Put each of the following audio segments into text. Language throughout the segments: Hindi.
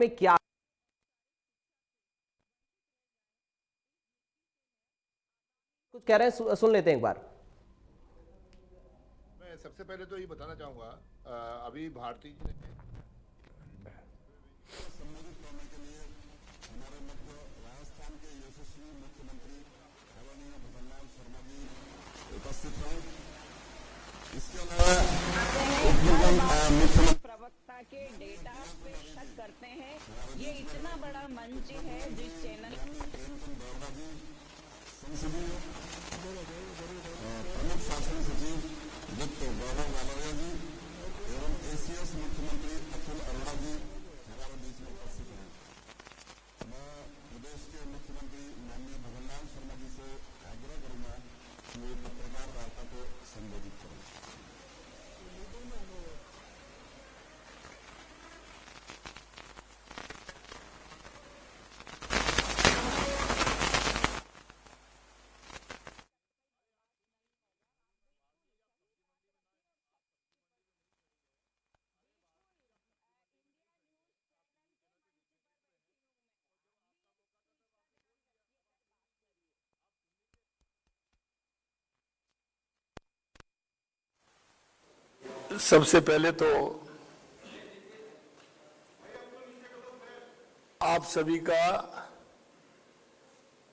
में क्या कुछ कह रहे हैं, सुन लेते हैं एक बार। मैं सबसे पहले तो ये बताना चाहूंगा, अभी भारतीय जी ने संबोधित करने के लिए हमारे मध्य राजस्थान के यशस्वी मुख्यमंत्री आदरणीय भगवान शर्मा जी उपस्थित हैं। इसके अलावा मुख्यमंत्री प्रवक्ता के डेटा पे शक करते हैं। ये इतना बड़ा मंच है जिस चैनल संसदीय प्रमुख शासन सचिव वित्त गौरव गालोरिया जी एवं एसीएस मुख्यमंत्री अखिल अरोड़ा जी हमारे बीच में उपस्थित हैं। मैं प्रदेश के मुख्यमंत्री माननीय भगवान शर्मा जी से आग्रह करूंगा कि वे पत्रकार वार्ता को संबोधित करें। सबसे पहले तो आप सभी का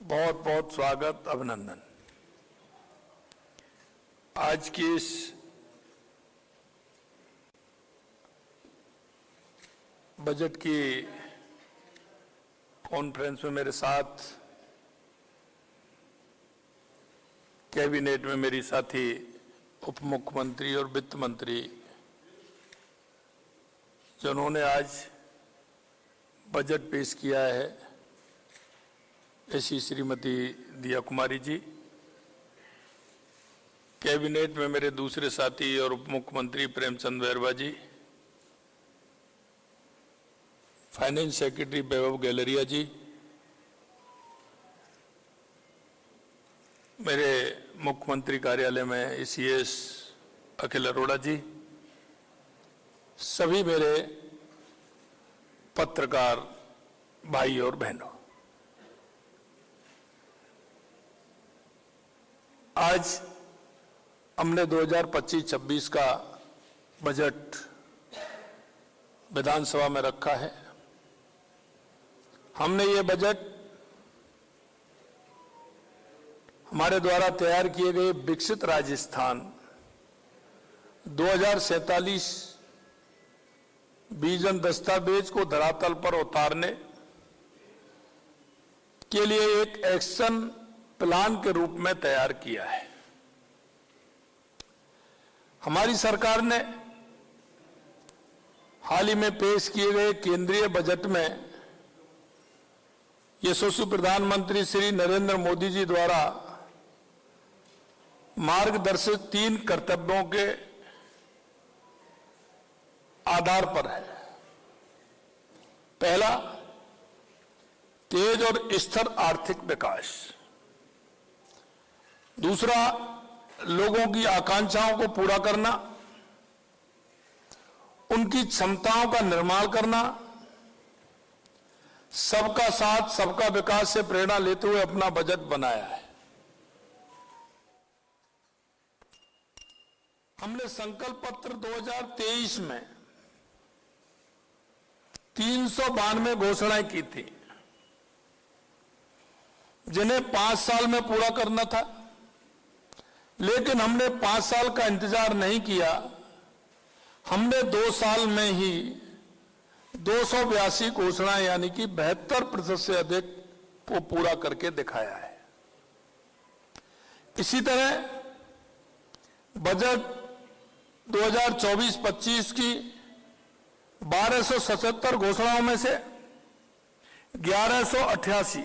बहुत बहुत स्वागत, अभिनंदन। आज की इस बजट की कॉन्फ्रेंस में मेरे साथ कैबिनेट में मेरी साथी उप मुख्यमंत्री और वित्त मंत्री जिन्होंने आज बजट पेश किया है, ऐसी श्रीमती दिया कुमारी जी, कैबिनेट में मेरे दूसरे साथी और उप मुख्यमंत्री प्रेमचंद बैरवा जी, फाइनेंस सेक्रेटरी वैभव गैलरिया जी, मेरे मुख्यमंत्री कार्यालय में एसीएस अखिल अरोड़ा जी, सभी मेरे पत्रकार भाई और बहनों, आज हमने 2025-26 का बजट विधानसभा में रखा है। हमने ये बजट हमारे द्वारा तैयार किए गए विकसित राजस्थान 2047 विजन दस्तावेज को धरातल पर उतारने के लिए एक एक्शन प्लान के रूप में तैयार किया है। हमारी सरकार ने हाल ही में पेश किए गए केंद्रीय बजट में यशस्वी प्रधानमंत्री श्री नरेंद्र मोदी जी द्वारा मार्गदर्शित 3 कर्तव्यों के आधार पर है। पहला, तेज और स्थिर आर्थिक विकास। दूसरा, लोगों की आकांक्षाओं को पूरा करना, उनकी क्षमताओं का निर्माण करना, सबका साथ सबका विकास से प्रेरणा लेते हुए अपना बजट बनाया है। हमने संकल्प पत्र 2023 में 392 घोषणाएं की थी, जिन्हें 5 साल में पूरा करना था, लेकिन हमने 5 साल का इंतजार नहीं किया। हमने 2 साल में ही 282 घोषणाएं यानी कि 72% से अधिक को पूरा करके दिखाया है। इसी तरह बजट 2024-25 की 1277 घोषणाओं में से 1188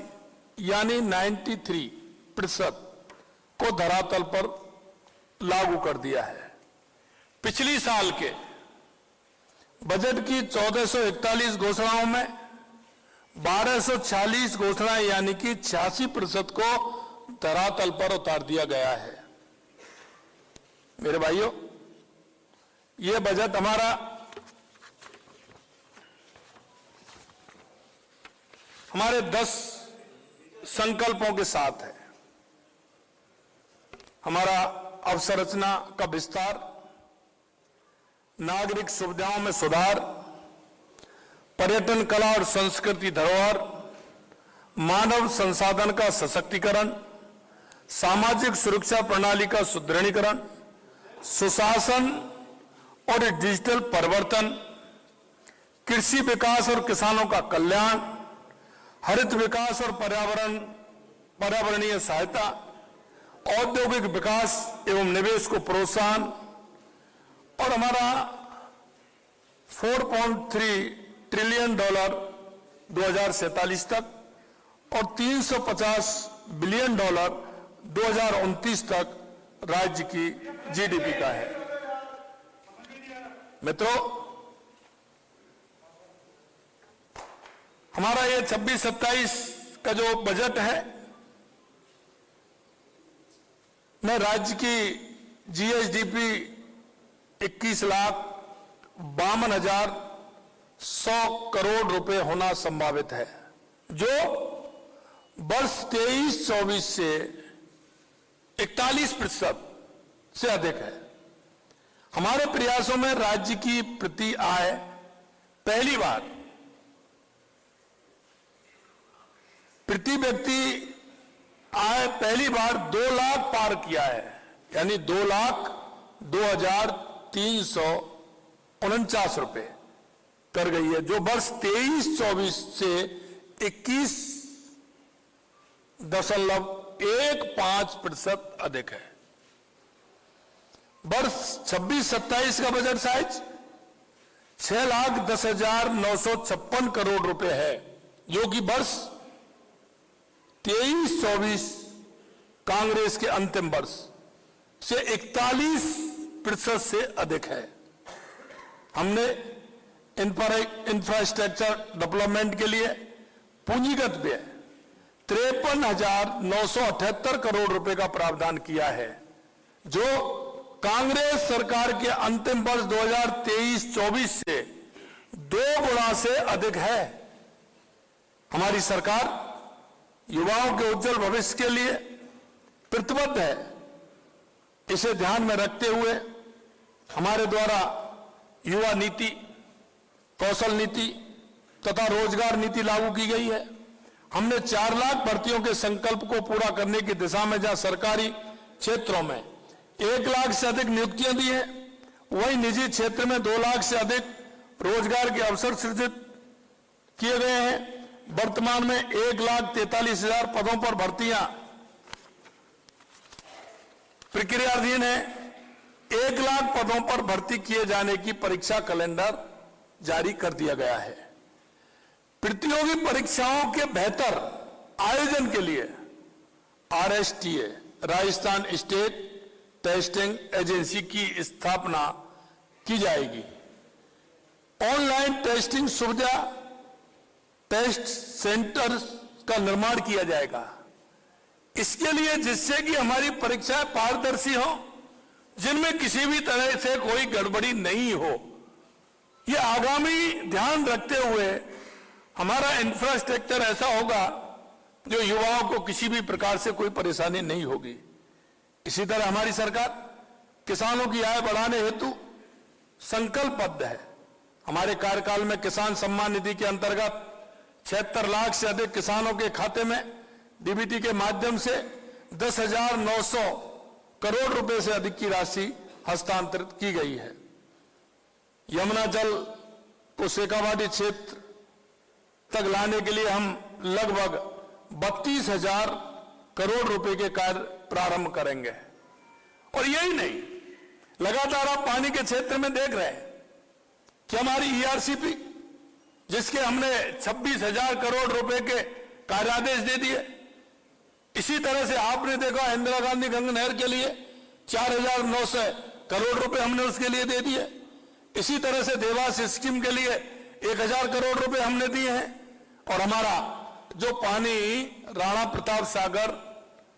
यानी 93% को धरातल पर लागू कर दिया है। पिछली साल के बजट की 1441 घोषणाओं में 1246 घोषणाएं यानी कि 86% को धरातल पर उतार दिया गया है। मेरे भाइयों, यह बजट हमारा हमारे 10 संकल्पों के साथ है। हमारा अवसंरचना का विस्तार, नागरिक सुविधाओं में सुधार, पर्यटन, कला और संस्कृति धरोहर, मानव संसाधन का सशक्तिकरण, सामाजिक सुरक्षा प्रणाली का सुदृढ़ीकरण, सुशासन और डिजिटल परिवर्तन, कृषि विकास और किसानों का कल्याण, हरित विकास और पर्यावरणीय सहायता, औद्योगिक विकास एवं निवेश को प्रोत्साहन, और हमारा $4.3 ट्रिलियन 2047 तक और $350 बिलियन 2029 तक राज्य की जीडीपी का है। मित्रों, हमारा ये 26-27 का जो बजट है, में राज्य की जीएसडीपी 21,52,100 करोड़ रुपए होना संभावित है, जो वर्ष 23-24 से 41% से अधिक है। हमारे प्रयासों में राज्य की प्रति आय पहली बार प्रति व्यक्ति आय 2 लाख पार किया है, यानी 2,02,349 रुपए कर गई है, जो वर्ष 23-24 से 21.15% अधिक है। वर्ष 26-27 का बजट साइज 6,10,956 करोड़ रुपए है, जो कि वर्ष 23-24 कांग्रेस के अंतिम वर्ष से 41% से अधिक है। हमने इंफ्रास्ट्रक्चर डेवलपमेंट के लिए पूंजीगत व्यय 53,978 करोड़ रुपए का प्रावधान किया है, जो कांग्रेस सरकार के अंतिम वर्ष 2023-24 से 2 गुना से अधिक है। हमारी सरकार युवाओं के उज्जवल भविष्य के लिए प्रतिबद्ध है। इसे ध्यान में रखते हुए हमारे द्वारा युवा नीति, कौशल नीति तथा रोजगार नीति लागू की गई है। हमने 4 लाख भर्तियों के संकल्प को पूरा करने की दिशा में जहां सरकारी क्षेत्रों में 1 लाख से अधिक नियुक्तियां दी हैं, वहीं निजी क्षेत्र में 2 लाख से अधिक रोजगार के अवसर सृजित किए गए हैं। वर्तमान में 1,43,000 पदों पर भर्तियां प्रक्रियाधीन है। 1 लाख पदों पर भर्ती किए जाने की परीक्षा कैलेंडर जारी कर दिया गया है। प्रतियोगी परीक्षाओं के बेहतर आयोजन के लिए RSTA, Rajasthan state testing agency की स्थापना की जाएगी। ऑनलाइन टेस्टिंग सुविधा, टेस्ट सेंटर का निर्माण किया जाएगा। इसके लिए जिससे कि हमारी परीक्षाएं पारदर्शी हो, जिनमें किसी भी तरह से कोई गड़बड़ी नहीं हो। ये आगामी ध्यान रखते हुए हमारा इंफ्रास्ट्रक्चर ऐसा होगा जो युवाओं को किसी भी प्रकार से कोई परेशानी नहीं होगी। इसी तरह हमारी सरकार किसानों की आय बढ़ाने हेतु संकल्पबद्ध है। हमारे कार्यकाल में किसान सम्मान निधि के अंतर्गत 76 लाख से अधिक किसानों के खाते में डीबीटी के माध्यम से 10,900 करोड़ रुपए से अधिक की राशि हस्तांतरित की गई है। यमुना जल को शेखावाटी क्षेत्र तक लाने के लिए हम लगभग 32,000 करोड़ रुपए के कार्य प्रारंभ करेंगे। और यही नहीं, लगातार आप पानी के क्षेत्र में देख रहे हैं कि हमारी ERCP, जिसके हमने 26,000 करोड़ रुपए के कार्यादेश दे दिए। इसी तरह से आपने देखा इंदिरा गांधी गंगा नहर के लिए 4,900 करोड़ रुपए हमने उसके लिए दे दिए। इसी तरह से देवास स्कीम के लिए 1,000 करोड़ रुपए हमने दिए हैं। और हमारा जो पानी राणा प्रताप सागर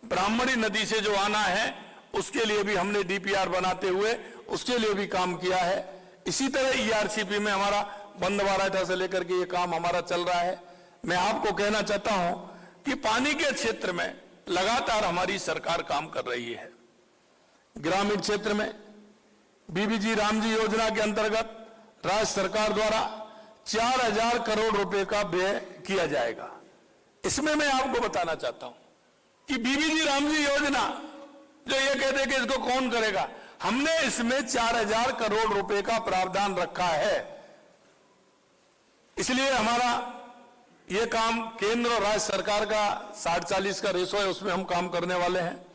ब्राह्मणी नदी से जो आना है, उसके लिए भी हमने DPR बनाते हुए उसके लिए भी काम किया है। इसी तरह ERCP में हमारा बंद वाराठा से लेकर के ये काम हमारा चल रहा है। मैं आपको कहना चाहता हूं कि पानी के क्षेत्र में लगातार हमारी सरकार काम कर रही है। ग्रामीण क्षेत्र में बीबीजी रामजी योजना के अंतर्गत राज्य सरकार द्वारा 4000 करोड़ रुपए का व्यय किया जाएगा। इसमें मैं आपको बताना चाहता हूं कि बीबीजी रामजी योजना जो ये कहते हैं कि इसको कौन करेगा, हमने इसमें 4000 करोड़ रुपए का प्रावधान रखा है। इसलिए हमारा ये काम केंद्र और राज्य सरकार का 60-40 का रेशो है, उसमें हम काम करने वाले हैं।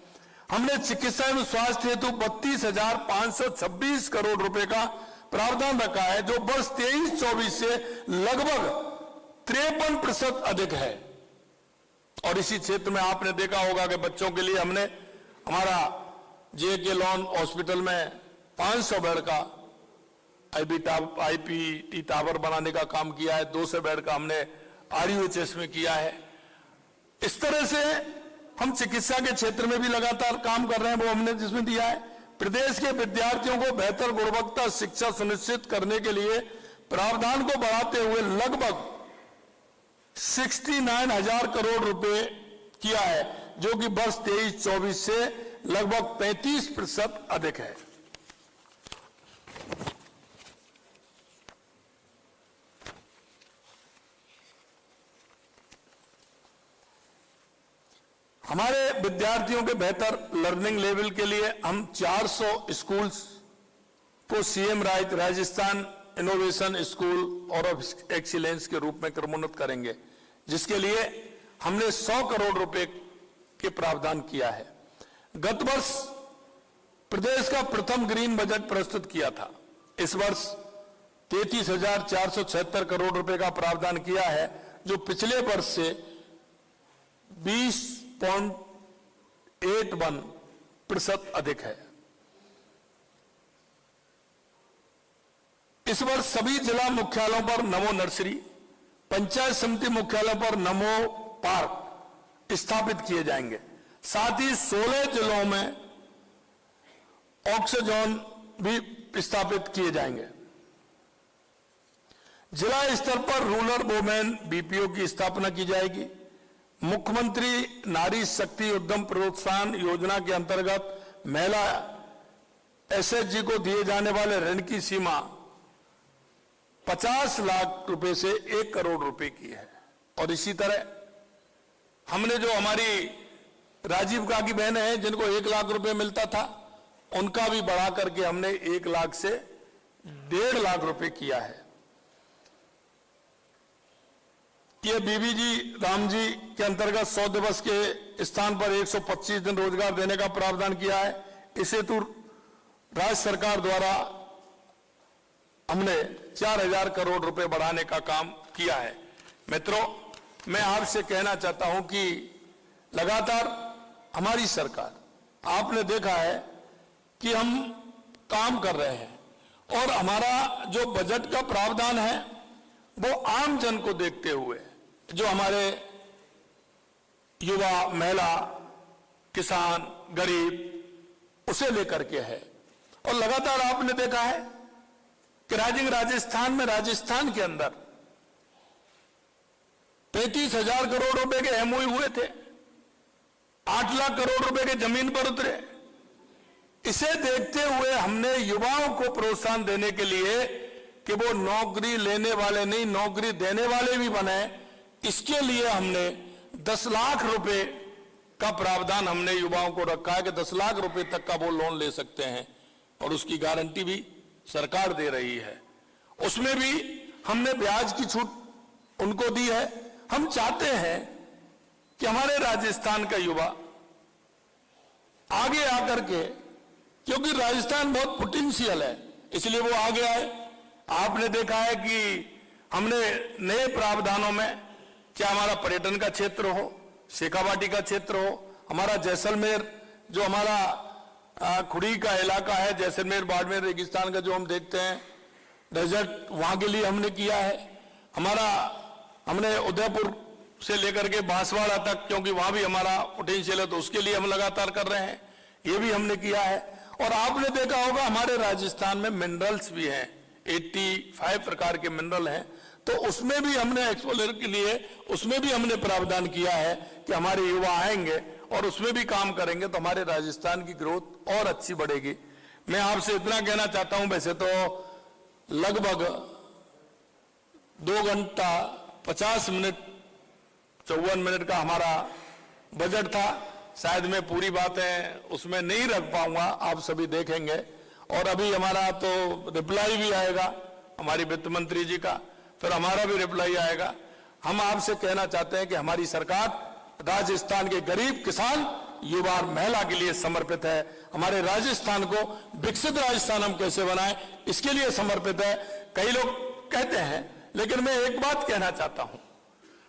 हमने चिकित्सा एवं स्वास्थ्य हेतु 32,526 करोड़ रुपए का प्रावधान रखा है, जो वर्ष 23-24 से लगभग 53% अधिक है। और इसी क्षेत्र में आपने देखा होगा कि बच्चों के लिए हमने हमारा JK लॉन हॉस्पिटल में 500 बेड का IPT टावर बनाने का काम किया है। 200 बेड का हमने RUHS में किया है। इस तरह से हम चिकित्सा के क्षेत्र में भी लगातार काम कर रहे हैं, वो हमने जिसमें दिया है। प्रदेश के विद्यार्थियों को बेहतर गुणवत्ता शिक्षा सुनिश्चित करने के लिए प्रावधान को बढ़ाते हुए लगभग 69,000 करोड़ रुपए किया है, जो कि वर्ष 23-24 से लगभग 35% अधिक है। हमारे विद्यार्थियों के बेहतर लर्निंग लेवल के लिए हम 400 स्कूल्स को CM राजस्थान इनोवेशन स्कूल और ऑफ एक्सीलेंस के रूप में क्रमोन्नत करेंगे, जिसके लिए हमने 100 करोड़ रुपए के प्रावधान किया है। गत वर्ष प्रदेश का प्रथम ग्रीन बजट प्रस्तुत किया था। इस वर्ष 33,476 करोड़ रुपए का प्रावधान किया है, जो पिछले वर्ष से 20.81% अधिक है। इस वर्ष सभी जिला मुख्यालयों पर नमो नर्सरी, पंचायत समिति मुख्यालयों पर नमो पार्क स्थापित किए जाएंगे। साथ ही 16 जिलों में ऑक्सीजोन भी स्थापित किए जाएंगे। जिला स्तर पर रूरल वुमेन BPO की स्थापना की जाएगी। मुख्यमंत्री नारी शक्ति उद्यम प्रोत्साहन योजना के अंतर्गत महिला SHG को दिए जाने वाले ऋण की सीमा 50 लाख रुपए से 1 करोड़ रुपए की है। और इसी तरह हमने जो हमारी राजीव गांधी बहनें हैं, जिनको 1 लाख रुपए मिलता था, उनका भी बढ़ा करके हमने 1 लाख से 1.5 लाख रुपए किया है। ये बीबीजी रामजी के अंतर्गत 100 दिवस के स्थान पर 125 दिन रोजगार देने का प्रावधान किया है। इस हेतु राज्य सरकार द्वारा हमने 4,000 करोड़ रुपए बढ़ाने का काम किया है। मित्रों, मैं आपसे कहना चाहता हूं कि लगातार हमारी सरकार, आपने देखा है कि हम काम कर रहे हैं, और हमारा जो बजट का प्रावधान है वो आम जन को देखते हुए, जो हमारे युवा, महिला, किसान, गरीब, उसे लेकर के है। और लगातार आपने देखा है कि राजस्थान में, राजस्थान के अंदर 35,000 करोड़ रुपए के MOU हुए थे, 8 लाख करोड़ रुपए के जमीन पर उतरे। इसे देखते हुए हमने युवाओं को प्रोत्साहन देने के लिए कि वो नौकरी लेने वाले नहीं, नौकरी देने वाले भी बने, इसके लिए हमने 10 लाख रुपए का प्रावधान हमने युवाओं को रखा है कि 10 लाख रुपए तक का वो लोन ले सकते हैं, और उसकी गारंटी भी सरकार दे रही है। उसमें भी हमने ब्याज की छूट उनको दी है। हम चाहते हैं कि हमारे राजस्थान का युवा आगे आकर के, क्योंकि राजस्थान बहुत पोटेंशियल है, इसलिए वो आगे आए। आपने देखा है कि हमने नए प्रावधानों में, क्या हमारा पर्यटन का क्षेत्र हो, शेखावाटी का क्षेत्र हो, हमारा जैसलमेर जो हमारा खुड़ी का इलाका है, जैसलमेर बाड़मेर रेगिस्तान का जो हम देखते हैं डेजर्ट, वहां के लिए हमने किया है। हमने उदयपुर से लेकर के बांसवाड़ा तक, क्योंकि वहां भी हमारा पोटेंशियल है, तो उसके लिए हम लगातार कर रहे हैं, ये भी हमने किया है। और आपने देखा होगा हमारे राजस्थान में मिनरल्स भी हैं, 85 प्रकार के मिनरल हैं, तो उसमें भी हमने एक्सपोजर के लिए उसमें भी हमने प्रावधान किया है कि हमारे युवा आएंगे और उसमें भी काम करेंगे तो हमारे राजस्थान की ग्रोथ और अच्छी बढ़ेगी। मैं आपसे इतना कहना चाहता हूं, वैसे तो लगभग 2 घंटा 50 मिनट 54 मिनट का हमारा बजट था, शायद मैं पूरी बातें उसमें नहीं रख पाऊंगा, आप सभी देखेंगे। और अभी हमारा तो रिप्लाई भी आएगा हमारी वित्त मंत्री जी का, फिर हमारा भी रिप्लाई आएगा। हम आपसे कहना चाहते हैं कि हमारी सरकार राजस्थान के गरीब किसान, युवा और महिला के लिए समर्पित है। हमारे राजस्थान को विकसित राजस्थान हम कैसे बनाएं, इसके लिए समर्पित है। कई लोग कहते हैं, लेकिन मैं एक बात कहना चाहता हूं,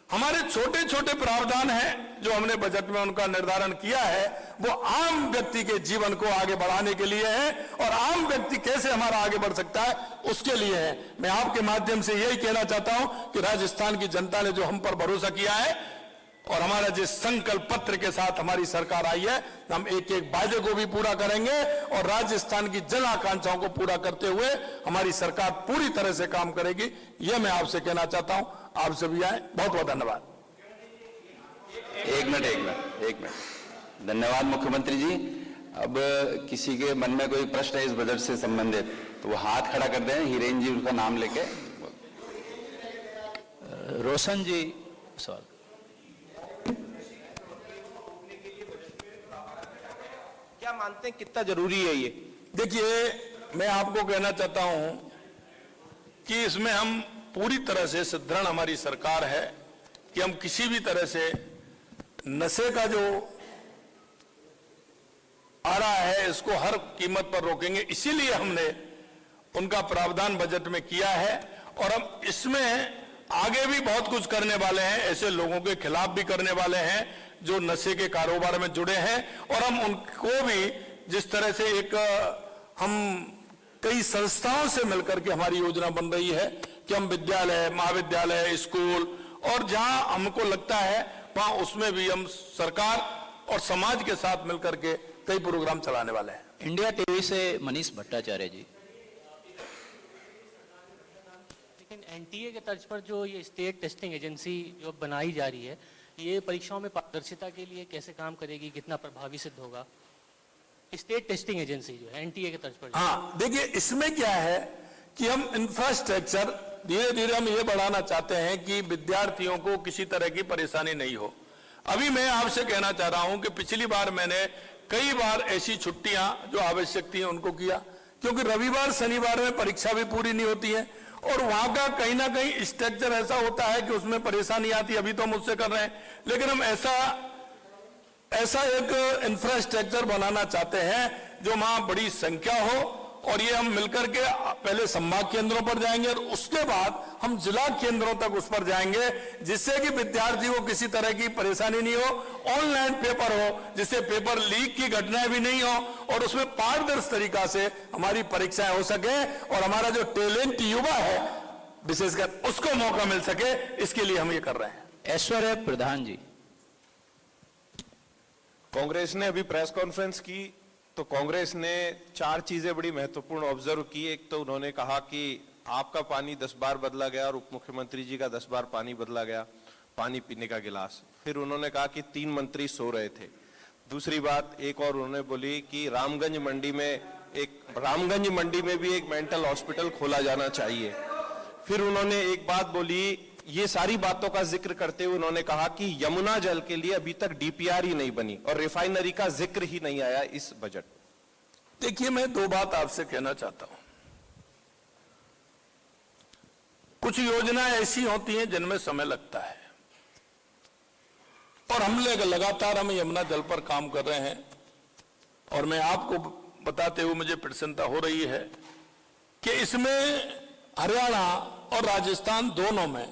हमारे छोटे छोटे प्रावधान हैं जो हमने बजट में उनका निर्धारण किया है, वो आम व्यक्ति के जीवन को आगे बढ़ाने के लिए है और आम व्यक्ति कैसे हमारा आगे बढ़ सकता है उसके लिए है। मैं आपके माध्यम से यही कहना चाहता हूं कि राजस्थान की जनता ने जो हम पर भरोसा किया है और हमारा जिस संकल्प पत्र के साथ हमारी सरकार आई है, हम एक एक वादे को भी पूरा करेंगे और राजस्थान की जन आकांक्षाओं को पूरा करते हुए हमारी सरकार पूरी तरह से काम करेगी। यह मैं आपसे कहना चाहता हूं। आप सभी आए, बहुत बहुत धन्यवाद। एक मिनट धन्यवाद मुख्यमंत्री जी। अब किसी के मन में कोई प्रश्न है इस बजट से संबंधित तो वो हाथ खड़ा कर दें, हिरेन जी उनका नाम लेके। रोशन जी सवाल। क्या मानते हैं कितना जरूरी है ये? देखिए, मैं आपको कहना चाहता हूं कि इसमें हम पूरी तरह से सुदृढ़ हमारी सरकार है कि हम किसी भी तरह से नशे का जो आ रहा है इसको हर कीमत पर रोकेंगे। इसीलिए हमने उनका प्रावधान बजट में किया है और हम इसमें आगे भी बहुत कुछ करने वाले हैं। ऐसे लोगों के खिलाफ भी करने वाले हैं जो नशे के कारोबार में जुड़े हैं और हम उनको भी जिस तरह से एक हम कई संस्थाओं से मिलकर के हमारी योजना बन रही है कि हम विद्यालय, महाविद्यालय, स्कूल और जहां हमको लगता है वहां उसमें भी हम सरकार और समाज के साथ मिलकर के कई प्रोग्राम चलाने वाले हैं। इंडिया टीवी से मनीष भट्टाचार्य जी। लेकिन एनटीए के तर्ज पर जो ये स्टेट टेस्टिंग एजेंसी जो बनाई जा रही है, ये परीक्षाओं में पारदर्शिता के लिए कैसे काम करेगी, कितना प्रभावी सिद्ध होगा? स्टेट टेस्टिंग एजेंसी जो है एनटीए के तर्ज पर। हाँ, देखिए इसमें क्या है कि हम इंफ्रास्ट्रक्चर धीरे धीरे हम ये बढ़ाना चाहते हैं कि विद्यार्थियों को किसी तरह की परेशानी नहीं हो। अभी मैं आपसे कहना चाह रहा हूं कि पिछली बार मैंने कई बार ऐसी छुट्टियां जो आवश्यक थी उनको किया, क्योंकि रविवार शनिवार में परीक्षा भी पूरी नहीं होती है और वहां का कहीं ना कहीं स्ट्रक्चर ऐसा होता है कि उसमें परेशानी आती है। अभी तो हम उससे कर रहे हैं, लेकिन हम ऐसा एक इंफ्रास्ट्रक्चर बनाना चाहते हैं जो वहां बड़ी संख्या हो और ये हम मिलकर के पहले संभाग केंद्रों पर जाएंगे और उसके बाद हम जिला केंद्रों तक उस पर जाएंगे, जिससे कि विद्यार्थी को किसी तरह की परेशानी नहीं हो। ऑनलाइन पेपर हो जिससे पेपर लीक की घटनाएं भी नहीं हो और उसमें पारदर्शी तरीका से हमारी परीक्षाएं हो सके और हमारा जो टैलेंट युवा है विशेषकर उसको मौका मिल सके, इसके लिए हम ये कर रहे हैं। ऐश्वर्य प्रधान जी। कांग्रेस ने अभी प्रेस कॉन्फ्रेंस की तो कांग्रेस ने 4 चीजें बड़ी महत्वपूर्ण ऑब्जर्व की। एक तो उन्होंने कहा कि आपका पानी 10 बार बदला गया और उप मुख्यमंत्री जी का 10 बार पानी बदला गया, पानी पीने का गिलास। फिर उन्होंने कहा कि 3 मंत्री सो रहे थे। दूसरी बात एक और उन्होंने बोली कि रामगंज मंडी में भी एक मेंटल हॉस्पिटल खोला जाना चाहिए। फिर उन्होंने एक बात बोली, ये सारी बातों का जिक्र करते हुए उन्होंने कहा कि यमुना जल के लिए अभी तक डीपीआर ही नहीं बनी और रिफाइनरी का जिक्र ही नहीं आया इस बजट। देखिए, मैं 2 बात आपसे कहना चाहता हूं। कुछ योजनाएं ऐसी होती हैं जिनमें समय लगता है और हम लगातार हम यमुना जल पर काम कर रहे हैं और मैं आपको बताते हुए मुझे प्रसन्नता हो रही है कि इसमें हरियाणा और राजस्थान दोनों में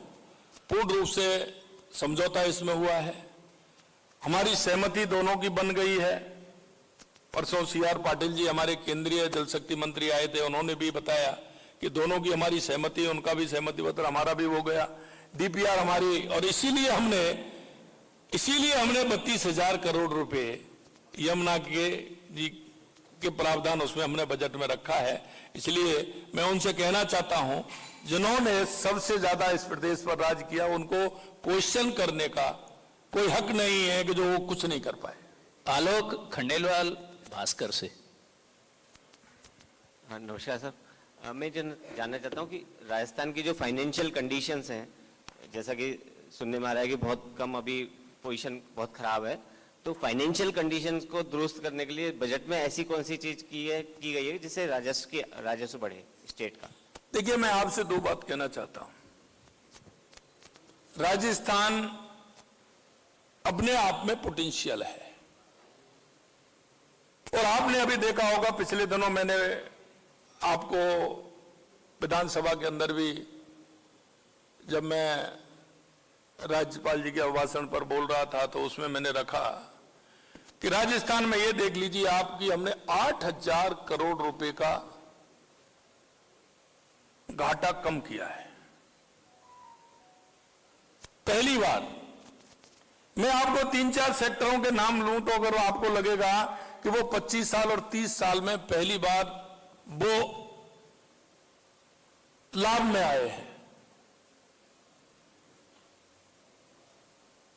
पूर्ण रूप से समझौता इसमें हुआ है। हमारी सहमति दोनों की बन गई है। परसों सीआर पाटिल जी हमारे केंद्रीय जल शक्ति मंत्री आए थे, उन्होंने भी बताया कि दोनों की हमारी सहमति, उनका भी सहमति पत्र हमारा भी हो गया, डीपीआर हमारी। और इसीलिए हमने 32,000 करोड़ रुपए यमुना के जी के प्रावधान उसमें हमने बजट में रखा है। इसलिए मैं उनसे कहना चाहता हूं, जिन्होंने सबसे ज्यादा इस प्रदेश पर राज किया, उनको क्वेश्चन करने का कोई हक नहीं है कि जो वो कुछ नहीं कर पाए। आलोक खंडेलवाल भास्कर से। हाँ, नमस्कार सर। मैं जानना चाहता हूँ कि राजस्थान की जो फाइनेंशियल कंडीशंस हैं, जैसा कि सुनने में आ रहा है कि बहुत कम अभी पोजीशन बहुत खराब है, तो फाइनेंशियल कंडीशंस को दुरुस्त करने के लिए बजट में ऐसी कौन सी चीज की गई है जिससे राजस्व बढ़े स्टेट का? देखिए, मैं आपसे दो बात कहना चाहता हूं। राजस्थान अपने आप में पोटेंशियल है, और आपने अभी देखा होगा, पिछले दिनों मैंने आपको विधानसभा के अंदर भी, जब मैं राज्यपाल जी के अभिभाषण पर बोल रहा था, तो उसमें मैंने रखा कि राजस्थान में ये देख लीजिए आप कि हमने 8,000 करोड़ रुपए का घाटा कम किया है। पहली बार। मैं आपको 3-4 सेक्टरों के नाम लूं तो अगर आपको लगेगा कि वो 25 साल और 30 साल में पहली बार वो लाभ में आए हैं।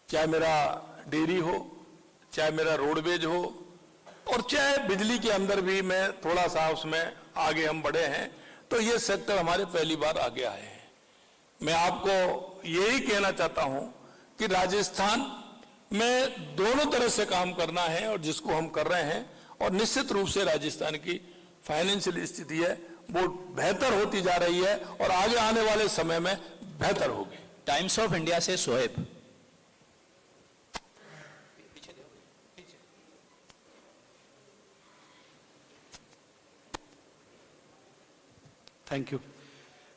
चाहे मेरा डेयरी हो, चाहे मेरा रोडवेज हो, और चाहे बिजली के अंदर भी मैं थोड़ा सा उसमें आगे हम बढ़े हैं, तो ये सेक्टर हमारे पहली बार आगे आए हैं। मैं आपको यही कहना चाहता हूं कि राजस्थान में दोनों तरह से काम करना है, और जिसको हम कर रहे हैं, और निश्चित रूप से राजस्थान की फाइनेंशियल स्थिति है वो बेहतर होती जा रही है, और आगे आने वाले समय में बेहतर होगी। टाइम्स ऑफ इंडिया से सोहेब। Thank you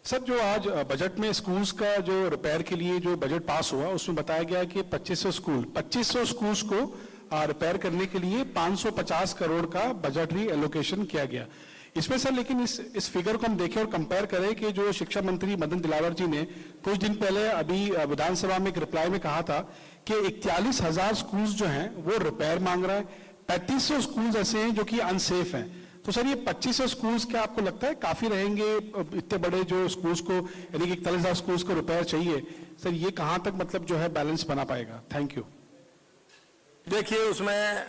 sir. जो आज बजट में स्कूल्स का जो रिपेयर के लिए जो बजट पास हुआ, उसमें बताया गया कि 2500 स्कूल्स को रिपेयर करने के लिए 550 करोड़ का बजटरी एलोकेशन किया गया इसमें सर। लेकिन इस फिगर को हम देखें और कंपेयर करें कि जो शिक्षा मंत्री मदन दिलावर जी ने कुछ दिन पहले अभी विधानसभा में एक रिप्लाई में कहा था कि 41,000 स्कूल्स जो हैं वो रिपेयर मांग रहा है, 3500 स्कूल्स ऐसे हैं जो कि अनसेफ हैं। तो सर ये 2500 स्कूल्स क्या आपको लगता है काफी रहेंगे? इतने बड़े जो स्कूल्स को, यानी कि 41,000 स्कूल्स को रिपेयर चाहिए, सर ये कहां तक मतलब जो है बैलेंस बना पाएगा? Thank you. देखिए, उसमें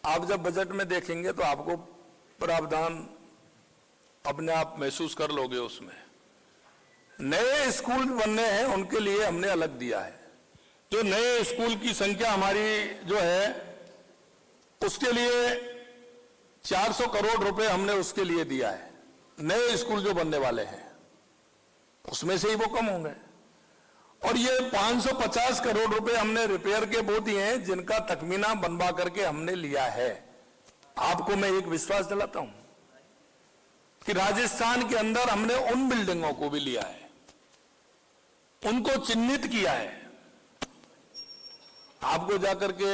आप जब बजट में देखेंगे तो आपको प्रावधान अपने आप महसूस कर लोगे। उसमें नए स्कूल बनने हैं, उनके लिए हमने अलग दिया है। जो नए स्कूल की संख्या हमारी जो है, उसके लिए 400 करोड़ रुपए हमने उसके लिए दिया है। नए स्कूल जो बनने वाले हैं उसमें से ही वो कम होंगे। और ये 550 करोड़ रुपए हमने रिपेयर के वो दिए हैं, जिनका तखमीना बनवा करके हमने लिया है। आपको मैं एक विश्वास दिलाता हूं कि राजस्थान के अंदर हमने उन बिल्डिंगों को भी लिया है, उनको चिन्हित किया है। आपको जाकर के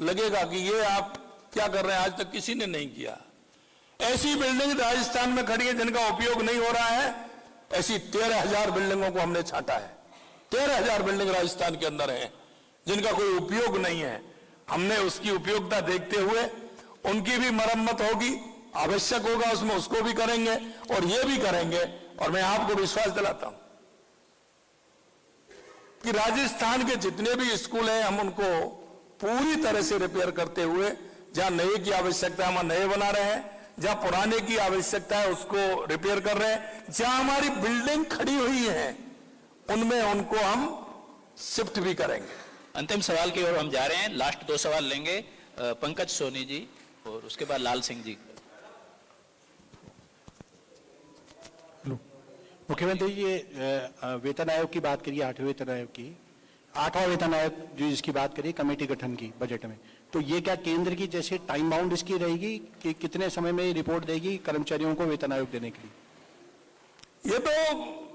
लगेगा कि ये आप क्या कर रहे हैं, आज तक किसी ने नहीं किया। ऐसी बिल्डिंग राजस्थान में खड़ी है जिनका उपयोग नहीं हो रहा है, ऐसी 13,000 बिल्डिंगों को हमने छांटा है। 13,000 बिल्डिंग राजस्थान के अंदर हैं जिनका कोई उपयोग नहीं है। हमने उसकी उपयोगिता देखते हुए उनकी भी मरम्मत होगी, आवश्यक होगा उसमें उसको भी करेंगे, और ये भी करेंगे। और मैं आपको विश्वास दिलाता हूं कि राजस्थान के जितने भी स्कूल हैं, हम उनको पूरी तरह से रिपेयर करते हुए, जहां नए की आवश्यकता है वहां नए बना रहे हैं, जहां पुराने की आवश्यकता है उसको रिपेयर कर रहे हैं, जहां हमारी बिल्डिंग खड़ी हुई है उनमें उनको हम शिफ्ट भी करेंगे। अंतिम सवाल की ओर हम जा रहे हैं। लास्ट 2 सवाल लेंगे, पंकज सोनी जी और उसके बाद लाल सिंह जी। मुख्यमंत्री जी, वेतन आयोग की बात करिए, 8वें वेतन आयोग की, 8वां वेतन आयोग जो जिसकी बात करिए कमेटी गठन की बजट में, तो ये क्या केंद्र की जैसे टाइम बाउंड इसकी रहेगी कि कितने समय में रिपोर्ट देगी कर्मचारियों को वेतन आयोग देने के लिए? ये तो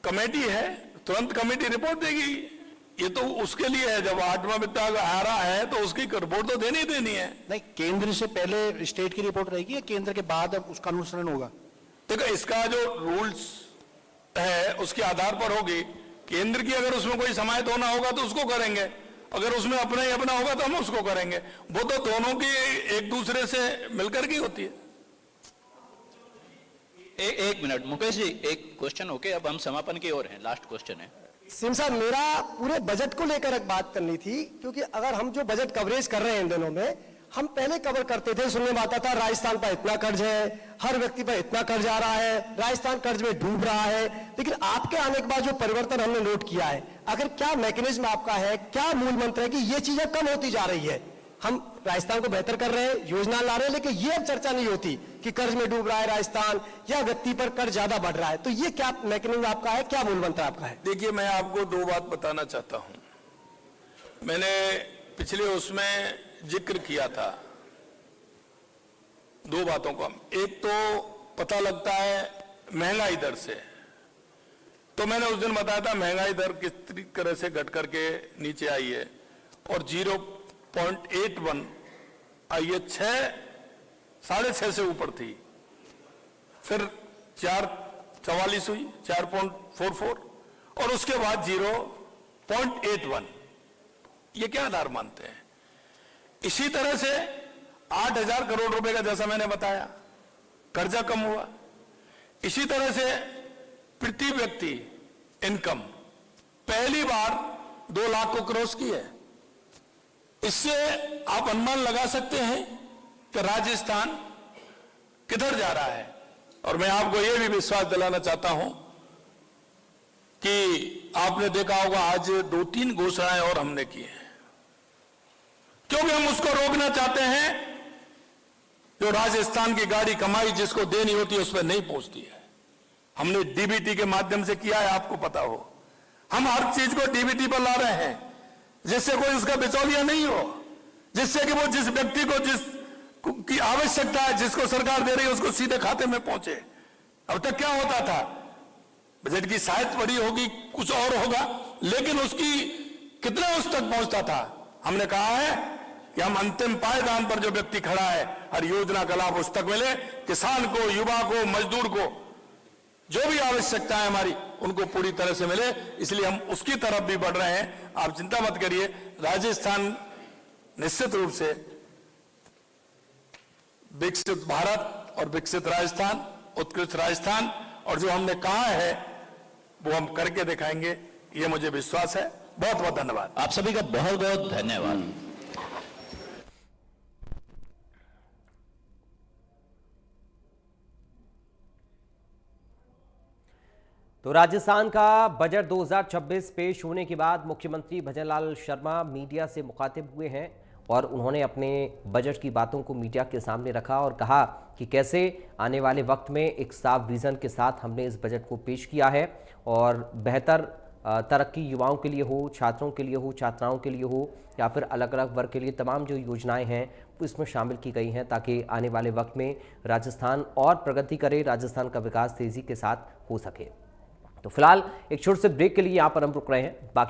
कमेटी है, तुरंत कमेटी रिपोर्ट देगी। ये तो उसके लिए है, जब 8वां वित्त आयोग आ रहा है तो उसकी रिपोर्ट तो देनी ही देनी है। नहीं, केंद्र से पहले स्टेट की रिपोर्ट रहेगी या केंद्र के बाद अब उसका अनुसरण होगा? देखो, इसका जो रूल्स है उसके आधार पर होगी। केंद्र की अगर उसमें कोई समाहित होना होगा तो उसको करेंगे, अगर उसमें अपना ही अपना होगा तो हम उसको करेंगे। वो तो दोनों की एक दूसरे से मिलकर की होती है। एक मिनट मुकेश जी, एक क्वेश्चन होके अब हम समापन की ओर हैं, लास्ट क्वेश्चन है। सिंह साहब, मेरा पूरे बजट को लेकर एक बात करनी थी, क्योंकि अगर हम जो बजट कवरेज कर रहे हैं इन दिनों में, हम पहले कवर करते थे, सुनने में आता था राजस्थान पर इतना कर्ज है, हर व्यक्ति पर इतना कर्ज आ रहा है, राजस्थान कर्ज में डूब रहा है। लेकिन आपके आने के बाद जो परिवर्तन हमने नोट किया है, अगर क्या मैकेनिज्म आपका है, क्या मूल मंत्र है कि ये चीजें कम होती जा रही है? हम राजस्थान को बेहतर कर रहे हैं, योजना ला रहे हैं, लेकिन ये अब चर्चा नहीं होती कि कर्ज में डूब रहा है राजस्थान या व्यक्ति पर कर्ज ज्यादा बढ़ रहा है। तो ये क्या मैकेनिज्म आपका है, क्या मूल मंत्र आपका है? देखिए, मैं आपको दो बात बताना चाहता हूं। मैंने पिछले उसमें जिक्र किया था दो बातों का। एक तो पता लगता है महंगाई दर से, तो मैंने उस दिन बताया था महंगाई दर किस तरह से घट करके नीचे आई है और 0.81 आई है, 6.5 से ऊपर थी, फिर 4.44 हुई, 4.44 और उसके बाद 0.81। ये क्या आधार मानते हैं? इसी तरह से 8,000 करोड़ रुपए का, जैसा मैंने बताया, कर्जा कम हुआ। इसी तरह से प्रति व्यक्ति इनकम पहली बार 2 लाख को क्रॉस की है। इससे आप अनुमान लगा सकते हैं कि राजस्थान किधर जा रहा है। और मैं आपको यह भी विश्वास दिलाना चाहता हूं कि आपने देखा होगा आज 2-3 घोषणाएं और हमने की हैं, क्योंकि हम उसको रोकना चाहते हैं जो राजस्थान की गाड़ी कमाई जिसको देनी होती है उस पर नहीं पहुंचती है। हमने डीबीटी के माध्यम से किया है, आपको पता हो। हम हर चीज को डीबीटी पर ला रहे हैं जिससे कोई उसका बिचौलिया नहीं हो, जिससे कि वो जिस व्यक्ति को जिस की आवश्यकता है, जिसको सरकार दे रही है, उसको सीधे खाते में पहुंचे। अब तक क्या होता था, बजट की शायद बड़ी होगी, कुछ और होगा, लेकिन उसकी कितना उस तक पहुंचता था। हमने कहा है कि हम अंतिम पायदान पर जो व्यक्ति खड़ा है, हर योजना का लाभ उस तक मिले, किसान को, युवा को, मजदूर को, जो भी आवश्यकता है हमारी, उनको पूरी तरह से मिले। इसलिए हम उसकी तरफ भी बढ़ रहे हैं। आप चिंता मत करिए, राजस्थान निश्चित रूप से विकसित भारत और विकसित राजस्थान, उत्कृष्ट राजस्थान, और जो हमने कहा है वो हम करके दिखाएंगे, ये मुझे विश्वास है। बहुत बहुत धन्यवाद। आप सभी का बहुत बहुत धन्यवाद। तो राजस्थान का बजट 2026 पेश होने के बाद मुख्यमंत्री भजनलाल शर्मा मीडिया से मुखातिब हुए हैं और उन्होंने अपने बजट की बातों को मीडिया के सामने रखा और कहा कि कैसे आने वाले वक्त में एक साफ विजन के साथ हमने इस बजट को पेश किया है और बेहतर तरक्की युवाओं के लिए हो, छात्रों के लिए हो, छात्राओं के लिए हो या फिर अलग अलग वर्ग के लिए तमाम जो योजनाएं हैं वो इसमें शामिल की गई हैं ताकि आने वाले वक्त में राजस्थान और प्रगति करे, राजस्थान का विकास तेज़ी के साथ हो सके। तो फिलहाल एक छोटे से ब्रेक के लिए यहाँ पर हम रुक रहे हैं। बाकी